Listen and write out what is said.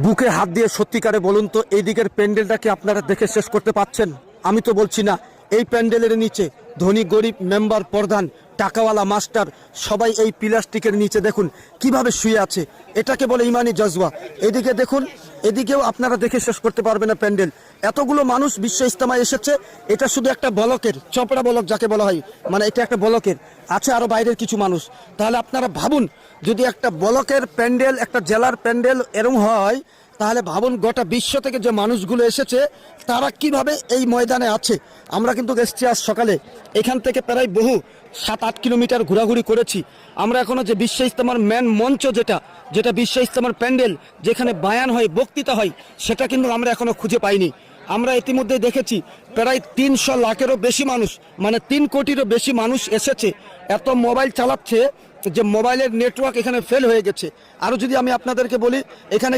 বুকে হাত দিয়ে সত্যিকারে বলুন তো, এই দিকের প্যান্ডেলটা কি আপনারা দেখে শেষ করতে পারছেন? আমি তো বলছি না। এই প্যান্ডেলের নিচে ধনী গরিব, মেম্বার প্রধান, টাকাওয়ালা মাস্টার সবাই এই প্লাস্টিকের নিচে দেখুন কিভাবে শুয়ে আছে। এটাকে বলে ইমানি জজবা। এদিকে দেখুন, এদিকেও আপনারা দেখে শেষ করতে পারবেন না প্যান্ডেল। এতগুলো মানুষ বিশ্ব ইজতেমায় এসেছে। এটা শুধু একটা ব্লকের, চপড়া ব্লক যাকে বলা হয়, মানে এটা একটা ব্লকের আছে, আরো বাইরের কিছু মানুষ। তাহলে আপনারা ভাবুন, যদি একটা ব্লকের প্যান্ডেল, একটা জেলার প্যান্ডেল এরকম হয়, তাহলে ভাবুন গোটা বিশ্ব থেকে যে মানুষগুলো এসেছে তারা কিভাবে এই ময়দানে আছে। আমরা কিন্তু এসছি আজ সকালে, এখান থেকে প্রায় বহু 7-8 কিলোমিটার ঘোরাঘুরি করেছি। আমরা এখনো যে বিশ্ব ইজতেমার মেন মঞ্চ, যেটা বিশ্ব ইজতেমার প্যান্ডেল, যেখানে বায়ান হয়, বক্তৃতা হয়, সেটা কিন্তু আমরা এখনো খুঁজে পাইনি। আমরা ইতিমধ্যে দেখেছি প্রায় 300 লাখেরও বেশি মানুষ, মানে 3 কোটিরও বেশি মানুষ এসেছে। এত মোবাইল চালাচ্ছে যে মোবাইলের নেটওয়ার্ক এখানে ফেল হয়ে গেছে। আরও যদি আমি আপনাদেরকে বলি, এখানে